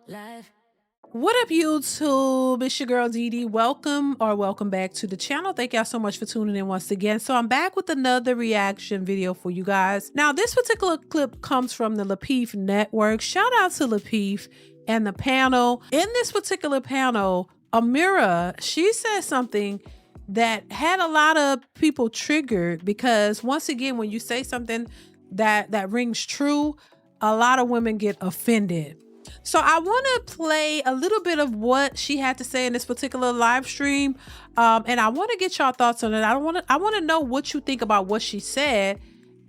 Life. What up, YouTube? It's your girl Dee. Welcome back to the channel. Thank y'all so much for tuning in once again. So I'm back with another reaction video for you guys. Now, this particular clip comes from the Lapeef Network. Shout out to Lapeef and the panel. In this particular panel, Amira, she said something that had a lot of people triggered because once again, when you say something that rings true, a lot of women get offended. So I want to play a little bit of what she had to say in this particular live stream, and I want to get y'all thoughts on it. I want to know what you think about what she said,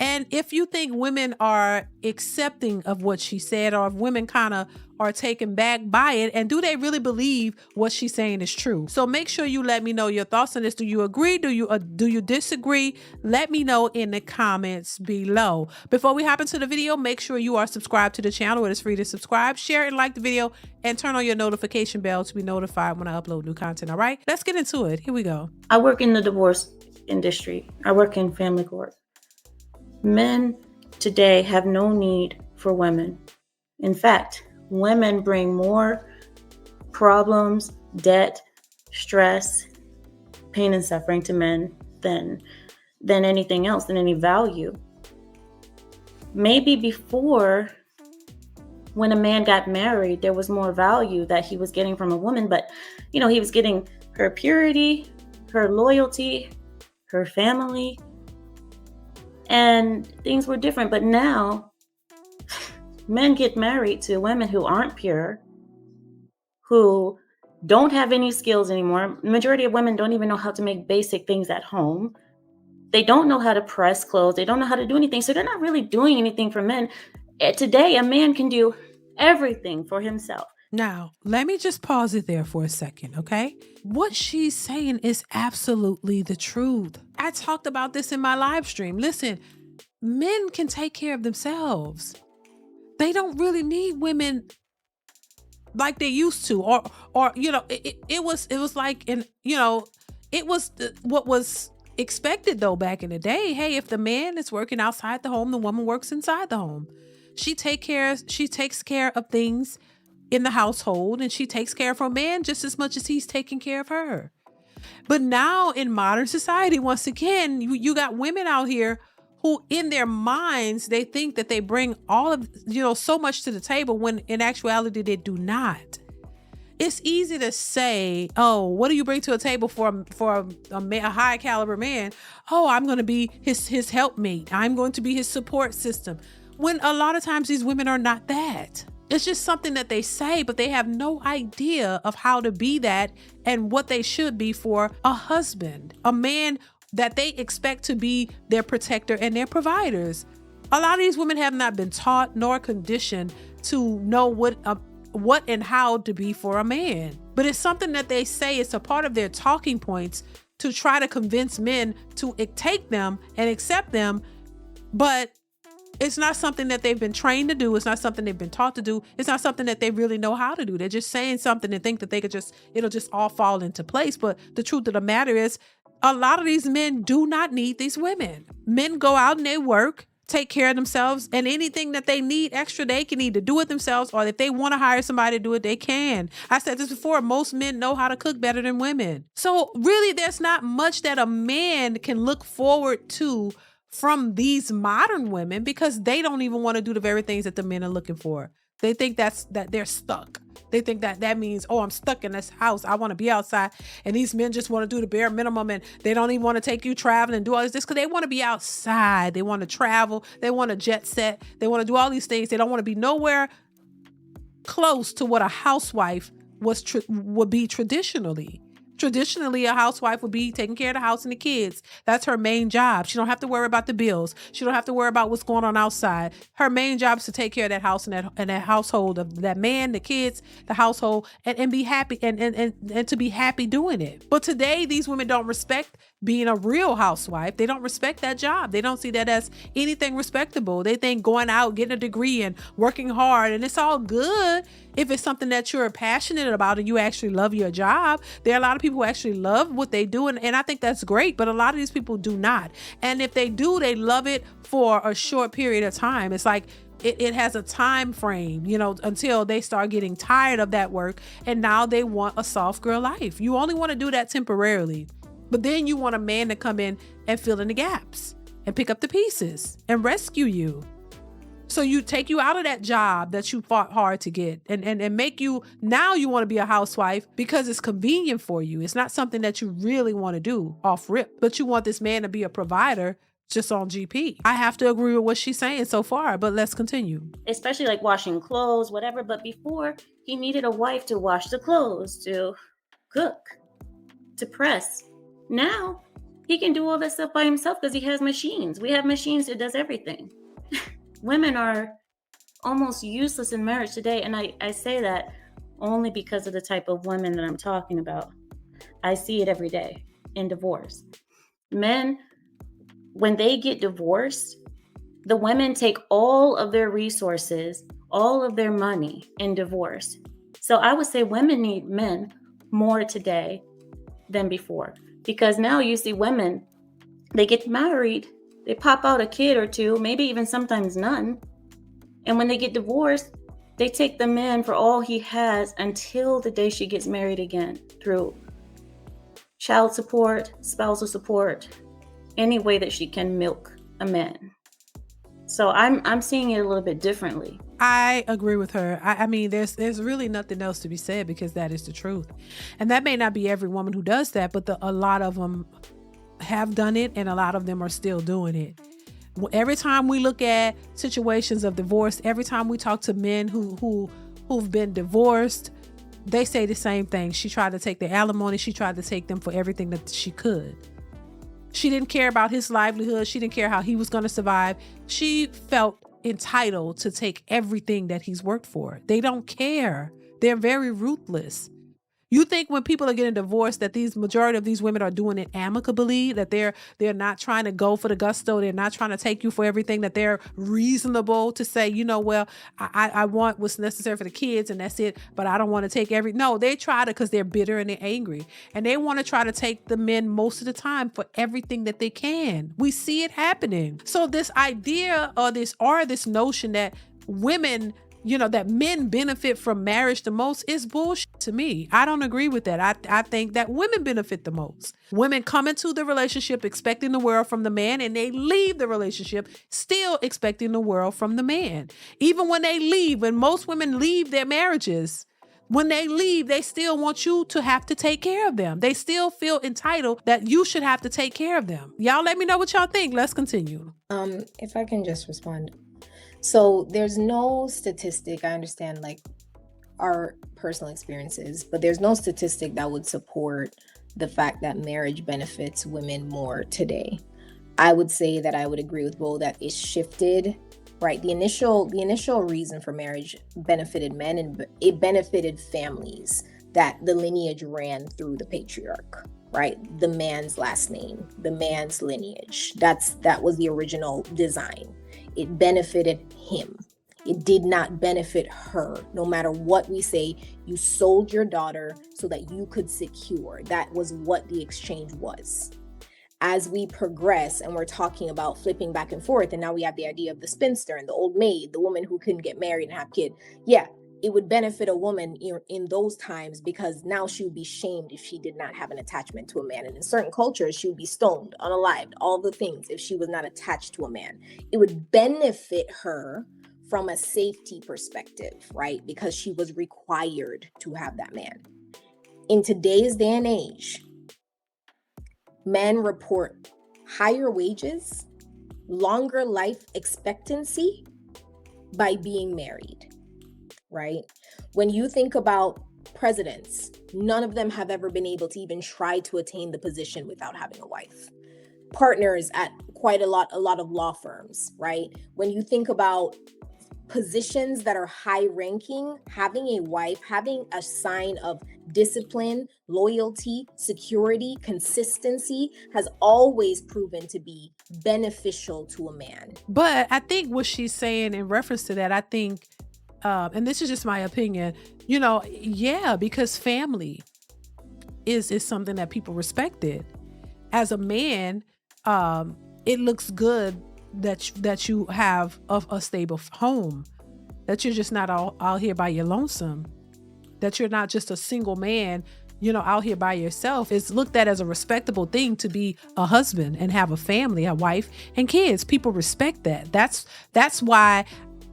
and if you think women are accepting of what she said, or if women kind of are taken back by it, and do they really believe what she's saying is true? So make sure you let me know your thoughts on this. Do you agree? Do you disagree? Let me know in the comments below. Before we hop into the video, make sure you are subscribed to the channel. It is free to subscribe, share and like the video, and turn on your notification bell to be notified when I upload new content. All right, let's get into it. Here we go. I work in the divorce industry. I work in family court. Men today have no need for women. In fact, women bring more problems, debt, stress, pain and suffering to men than anything else, than any value. Maybe before, when a man got married, there was more value that he was getting from a woman, but he was getting her purity, her loyalty, her family, and things were different. But now men get married to women who aren't pure, who don't have any skills anymore. The majority of women don't even know how to make basic things at home. They don't know how to press clothes. They don't know how to do anything. So they're not really doing anything for men. Today, a man can do everything for himself. Now, let me just pause it there for a second, okay? What she's saying is absolutely the truth. I talked about this in my live stream. Listen, men can take care of themselves. They don't really need women like they used to, or it was like, it was what was expected though back in the day. Hey, if the man is working outside the home, the woman works inside the home. She takes care of things in the household, and she takes care of her man just as much as he's taking care of her. But now in modern society, once again, you got women out here who in their minds, they think that they bring all of, so much to the table, when in actuality, they do not. It's easy to say, oh, what do you bring to a table for a high caliber man? Oh, I'm going to be his helpmate. I'm going to be his support system. When a lot of times these women are not that. It's just something that they say, but they have no idea of how to be that and what they should be for a husband, a man that they expect to be their protector and their providers. A lot of these women have not been taught nor conditioned to know what and how to be for a man. But it's something that they say, it's a part of their talking points to try to convince men to take them and accept them. But it's not something that they've been trained to do. It's not something they've been taught to do. It's not something that they really know how to do. They're just saying something and think that it'll just all fall into place. But the truth of the matter is, a lot of these men do not need these women. Men go out and they work, take care of themselves, and anything that they need extra, they can either do it themselves, or if they want to hire somebody to do it, they can. I said this before, most men know how to cook better than women. So really, there's not much that a man can look forward to from these modern women, because they don't even want to do the very things that the men are looking for. They think that they're stuck. They think that means, oh, I'm stuck in this house. I want to be outside. And these men just want to do the bare minimum, and they don't even want to take you traveling and do all this because they want to be outside. They want to travel. They want to jet set. They want to do all these things. They don't want to be nowhere close to what a housewife would be traditionally. Traditionally, a housewife would be taking care of the house and the kids. That's her main job. She don't have to worry about the bills. She don't have to worry about what's going on outside. Her main job is to take care of that house and that household, of that man, the kids, the household, and be happy and to be happy doing it. But today, these women don't respect being a real housewife. They don't respect that job. They don't see that as anything respectable. They think going out, getting a degree and working hard, and it's all good if it's something that you're passionate about and you actually love your job. There are a lot of people who actually love what they do, and I think that's great, but a lot of these people do not. And if they do, they love it for a short period of time. It's like It has a time frame, until they start getting tired of that work and now they want a soft girl life. You only want to do that temporarily, but then you want a man to come in and fill in the gaps and pick up the pieces and rescue you. So you take you out of that job that you fought hard to get and make you, now you want to be a housewife because it's convenient for you. It's not something that you really want to do off rip, but you want this man to be a provider just on GP. I have to agree with what she's saying so far, but let's continue. Especially like washing clothes, whatever. But before, he needed a wife to wash the clothes, to cook, to press. Now, he can do all that stuff by himself because he has machines. We have machines that does everything. Women are almost useless in marriage today. And I say that only because of the type of women that I'm talking about. I see it every day in divorce. Men, when they get divorced, the women take all of their resources, all of their money in divorce. So I would say women need men more today than before. Because now you see women, they get married, they pop out a kid or two, maybe even sometimes none. And when they get divorced, they take the man for all he has until the day she gets married again through child support, spousal support, any way that she can milk a man. So I'm seeing it a little bit differently. I agree with her. I mean, there's really nothing else to be said because that is the truth. And that may not be every woman who does that, but a lot of them have done it and a lot of them are still doing it. Every time we look at situations of divorce, every time we talk to men who've been divorced, they say the same thing. She tried to take the alimony. She tried to take them for everything that she could. She didn't care about his livelihood. She didn't care how he was going to survive. She felt entitled to take everything that he's worked for. They don't care. They're very ruthless. You think when people are getting divorced that these majority of these women are doing it amicably, that they're not trying to go for the gusto, they're not trying to take you for everything, that they're reasonable to say, well, I want what's necessary for the kids and that's it, but I don't want to take no, they try to because they're bitter and they're angry and they want to try to take the men most of the time for everything that they can. We see it happening. So this idea or this notion that women, that men benefit from marriage the most is bullshit to me. I don't agree with that. I think that women benefit the most. Women come into the relationship expecting the world from the man and they leave the relationship still expecting the world from the man. Even when they leave, when most women leave their marriages, when they leave, they still want you to have to take care of them. They still feel entitled that you should have to take care of them. Y'all let me know what y'all think. Let's continue. If I can just respond. So there's no statistic, I understand like our personal experiences, but there's no statistic that would support the fact that marriage benefits women more today. I would say that I would agree with Bo that it's shifted, right? The initial reason for marriage benefited men and it benefited families, that the lineage ran through the patriarch, right? The man's last name, the man's lineage. That was the original design. It benefited him. It did not benefit her. No matter what we say, you sold your daughter so that you could secure. That was what the exchange was. As we progress and we're talking about flipping back and forth, and now we have the idea of the spinster and the old maid, the woman who couldn't get married and have kids. Yeah, it would benefit a woman in those times because now she would be shamed if she did not have an attachment to a man. And in certain cultures, she would be stoned, unalived, all the things if she was not attached to a man. It would benefit her from a safety perspective, right? Because she was required to have that man. In today's day and age, men report higher wages, longer life expectancy by being married. Right? When you think about presidents, none of them have ever been able to even try to attain the position without having a wife. Partners at quite a lot of law firms, right? When you think about positions that are high ranking, having a wife, having a sign of discipline, loyalty, security, consistency has always proven to be beneficial to a man. But I think what she's saying in reference to that, I think and this is just my opinion, because family is something that people respected. As a man, it looks good that you have a stable home, that you're just not out here by your lonesome, that you're not just a single man, out here by yourself. It's looked at as a respectable thing to be a husband and have a family, a wife and kids. People respect that. That's why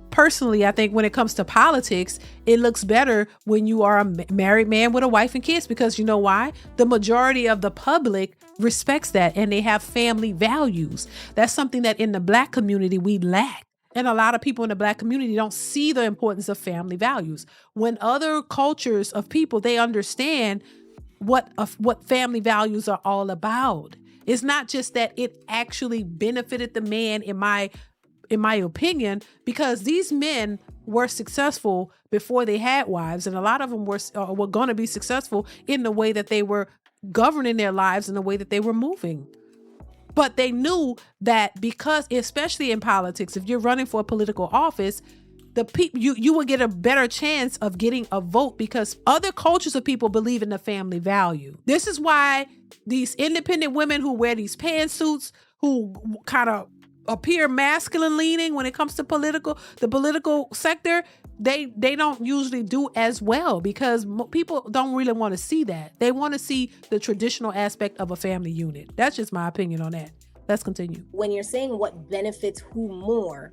personally, I think when it comes to politics, it looks better when you are a married man with a wife and kids, because you know why? The majority of the public respects that, and they have family values. That's something that in the Black community we lack. And a lot of people in the Black community don't see the importance of family values. When other cultures of people, they understand what family values are all about. It's not just that it actually benefited the man, in my opinion, because these men were successful before they had wives, and a lot of them were going to be successful in the way that they were governing their lives and the way that they were moving. But they knew that because, especially in politics, if you're running for a political office, you will get a better chance of getting a vote because other cultures of people believe in the family value. This is why these independent women who wear these pantsuits, who kind of appear masculine leaning when it comes to the political sector, they don't usually do as well because people don't really want to see that. They want to see the traditional aspect of a family unit. That's just my opinion on that. Let's continue. When you're saying what benefits who more,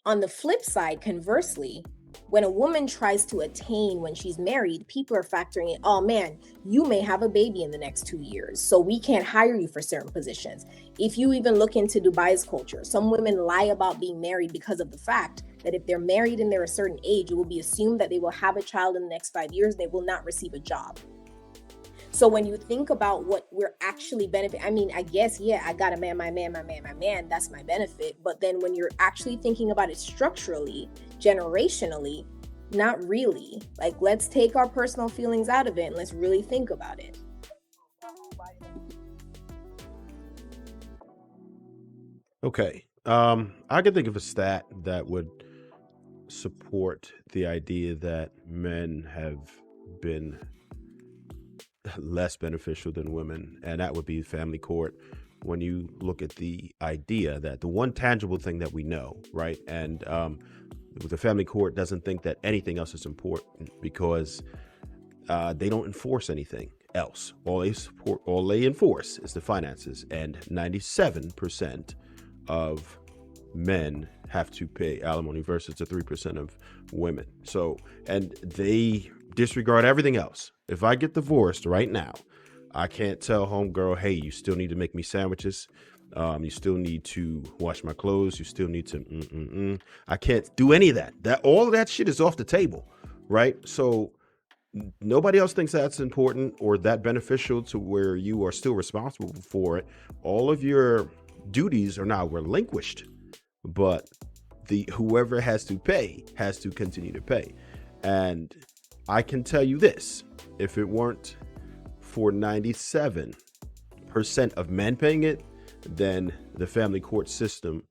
on the flip side, conversely, when a woman tries to attain when she's married, people are factoring in, oh man, you may have a baby in the next 2 years, so we can't hire you for certain positions. If you even look into Dubai's culture, some women lie about being married because of the fact that if they're married and they're a certain age, it will be assumed that they will have a child in the next 5 years, they will not receive a job. So when you think about what we're actually benefiting, I mean, I guess, yeah, I got a man, my man, that's my benefit. But then when you're actually thinking about it structurally, generationally, not really. Like, let's take our personal feelings out of it and let's really think about it. Okay. I can think of a stat that would support the idea that men have been less beneficial than women, and that would be family court. When you look at the idea that the one tangible thing that we know, right? And the family court doesn't think that anything else is important because they don't enforce anything else. All they enforce is the finances, and 97% of men have to pay alimony versus the 3% of women. So, and they disregard everything else. If I get divorced right now, I can't tell homegirl, hey, you still need to make me sandwiches. You still need to wash my clothes. You still need to, I can't do any of that. All of that shit is off the table, right? So nobody else thinks that's important or that beneficial to where you are still responsible for it. All of your duties are now relinquished, but whoever has to pay has to continue to pay. And I can tell you this, if it weren't for 97% of men paying it, then the family court system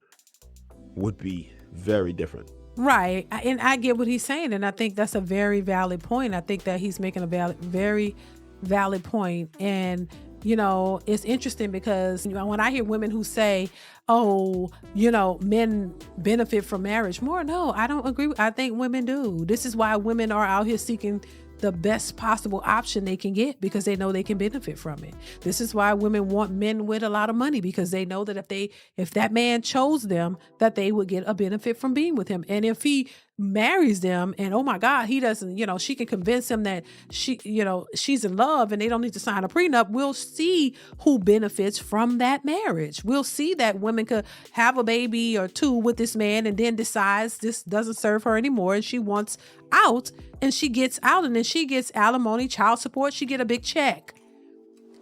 would be very different. Right. And I get what he's saying. And I think that's a very valid point. I think that he's making a very valid point. And, it's interesting because, when I hear women who say, oh, men benefit from marriage more. No, I don't agree. I think women do. This is why women are out here seeking the best possible option they can get because they know they can benefit from it. This is why women want men with a lot of money because they know that if that man chose them, that they would get a benefit from being with him. And if he marries them and oh my God, he doesn't, she can convince him that she's in love and they don't need to sign a prenup, we'll see who benefits from that marriage. We'll see that women could have a baby or two with this man and then decides this doesn't serve her anymore and she wants out, and she gets out, and then she gets alimony, child support, she get a big check.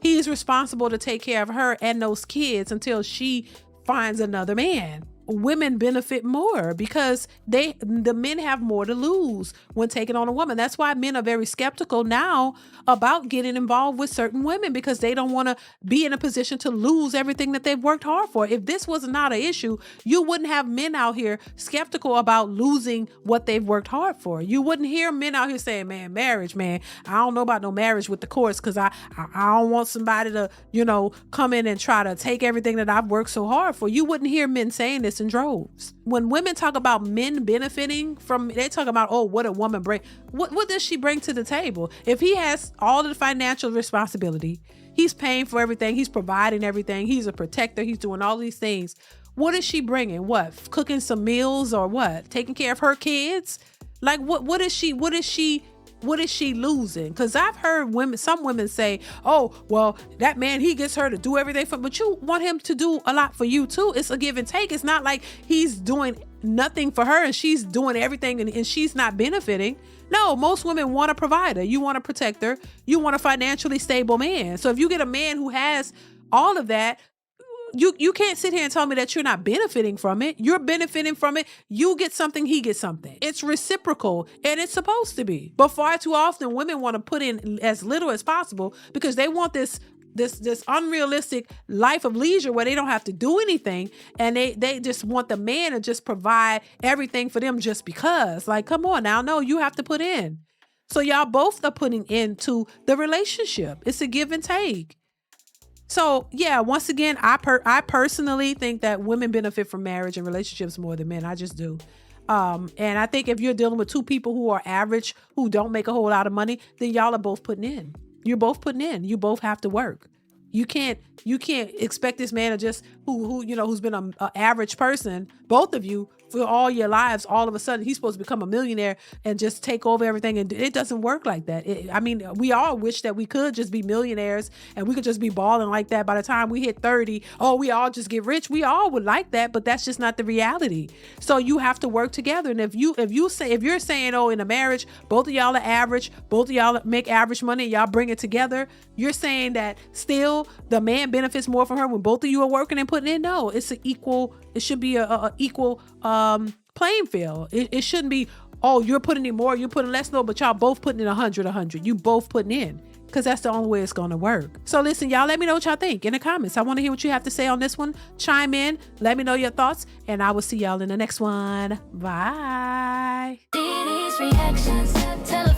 He's responsible to take care of her and those kids until she finds another man. Women benefit more because the men have more to lose when taking on a woman. That's why men are very skeptical now about getting involved with certain women because they don't want to be in a position to lose everything that they've worked hard for. If this was not an issue, you wouldn't have men out here skeptical about losing what they've worked hard for. You wouldn't hear men out here saying, man, marriage, man, I don't know about no marriage with the courts because I don't want somebody to, come in and try to take everything that I've worked so hard for. You wouldn't hear men saying this just in droves. When women talk about men benefiting from, they talk about, oh, what a woman bring. What does she bring to the table? If he has all of the financial responsibility, he's paying for everything, he's providing everything, he's a protector, he's doing all these things. What is she bringing? What? Cooking some meals or what? Taking care of her kids? Like what is she losing? Because I've heard some women say, oh, well, that man, he gets her to do everything but you want him to do a lot for you too. It's a give and take. It's not like he's doing nothing for her and she's doing everything and she's not benefiting. No, most women want a provider. You want a protector. You want a financially stable man. So if you get a man who has all of that, you can't sit here and tell me that you're not benefiting from it. You're benefiting from it. You get something, he gets something. It's reciprocal, and it's supposed to be. But far too often, women want to put in as little as possible because they want this unrealistic life of leisure where they don't have to do anything, and they just want the man to just provide everything for them just because. Like, come on now, no, you have to put in. So y'all both are putting into the relationship. It's a give and take. So yeah, once again, I personally think that women benefit from marriage and relationships more than men. I just do. And I think if you're dealing with two people who are average, who don't make a whole lot of money, then y'all are both putting in. You're both putting in. You both have to work. You can't expect this man to just who's been an average person, both of you, for all your lives, all of a sudden he's supposed to become a millionaire and just take over everything. And it doesn't work like that. We all wish that we could just be millionaires and we could just be balling like that by the time we hit 30. Oh, we all just get rich. We all would like that, but that's just not the reality. So you have to work together. And if you're saying, oh, in a marriage, both of y'all are average, both of y'all make average money, y'all bring it together, you're saying that still the man benefits more from her when both of you are working and putting in? No, it should be a equal playing field. It shouldn't be, oh, you're putting in more, you're putting less. No, but y'all both putting in 100. You both putting in, because that's the only way it's going to work. So listen, y'all, let me know what y'all think in the comments. I want to hear what you have to say on this one. Chime in, let me know your thoughts, and I will see y'all in the next one. Bye. DeeDeesReactions.